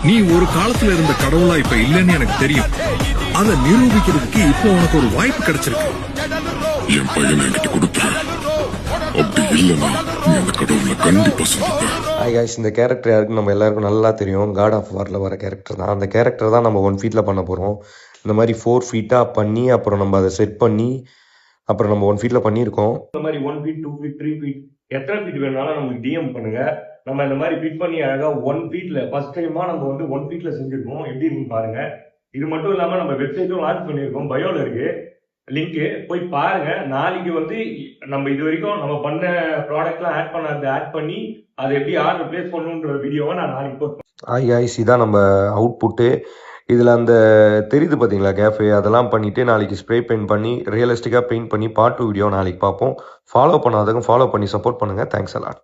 நீ ஒரு காலத்துல இருந்த கடவுளா இப்ப இல்லைன்னு எனக்கு தெரியும். அதை நிரூபிக்கிறதுக்கு இப்போ உனக்கு ஒரு வாய்ப்பு கிடைச்சிருக்கு. என் பையனை என்கிட்ட கொடுத்துரு. அப்படி இல்லைன்னா நீ அந்த கடவுளை கண்டிப்பா சந்திப்ப. ஹாய் காய்ஸ், இந்த கேரக்டர் யாருக்கு நம்ம எல்லாருக்கும் நல்லா தெரியும். காட் ஆஃப் வாரில் வர கேரக்டர் தான். அந்த கேரக்டர் தான் நம்ம 1 ஃபீட்டில் பண்ண போகிறோம். இந்த மாதிரி 4 ஃபீட்டாக பண்ணி அப்புறம் நம்ம அதை செட் பண்ணி அப்புறம் நம்ம 1 ஃபீட்டில் பண்ணியிருக்கோம். இந்த மாதிரி 1 ஃபீட் 2 ஃபீட் 3 ஃபீட் எத்தனை ஃபீட் வேணாலும் நமக்கு டிஎம் பண்ணுங்க. நம்ம இந்த மாதிரி ஃபிட் பண்ணி அழகா 1 ஃபீட்ல ஃபர்ஸ்ட் டைமா நம்ம வந்து 1 ஃபீட்ல செஞ்சிருக்கோம். எப்படி இருக்குன்னு பாருங்க. இது மட்டும் இல்லாம நம்ம வெப்சைட்டும் லான்ச் பண்ணியிருக்கோம். பயோல இருக்கு லிங்க், போய் பாருங்க. நாளைக்கு வந்து நம்ம இது வரைக்கும் நம்ம பண்ண ப்ராடக்ட்லாம் ஆட் பண்ணி அதை எப்படி ஆர்டர் பிளேஸ் பண்ணணுன்ற வீடியோவை நான் நாளைக்கு போட்டு. ஹாய் காய்ஸ், இதான் நம்ம அவுட்புட்டு. இதில் அந்த தெரியுது பார்த்தீங்களா கேஃபே, அதெல்லாம் பண்ணிவிட்டு நாளைக்கு ஸ்ப்ரே பெயிண்ட் பண்ணி ரியலிஸ்டிக்காக பெயிண்ட் பண்ணி பார்ட் 2 வீடியோ நாளைக்கு பார்ப்போம். ஃபாலோ பண்ணாதவங்க ஃபாலோ பண்ணி சப்போர்ட் பண்ணுங்கள். Thanks a lot.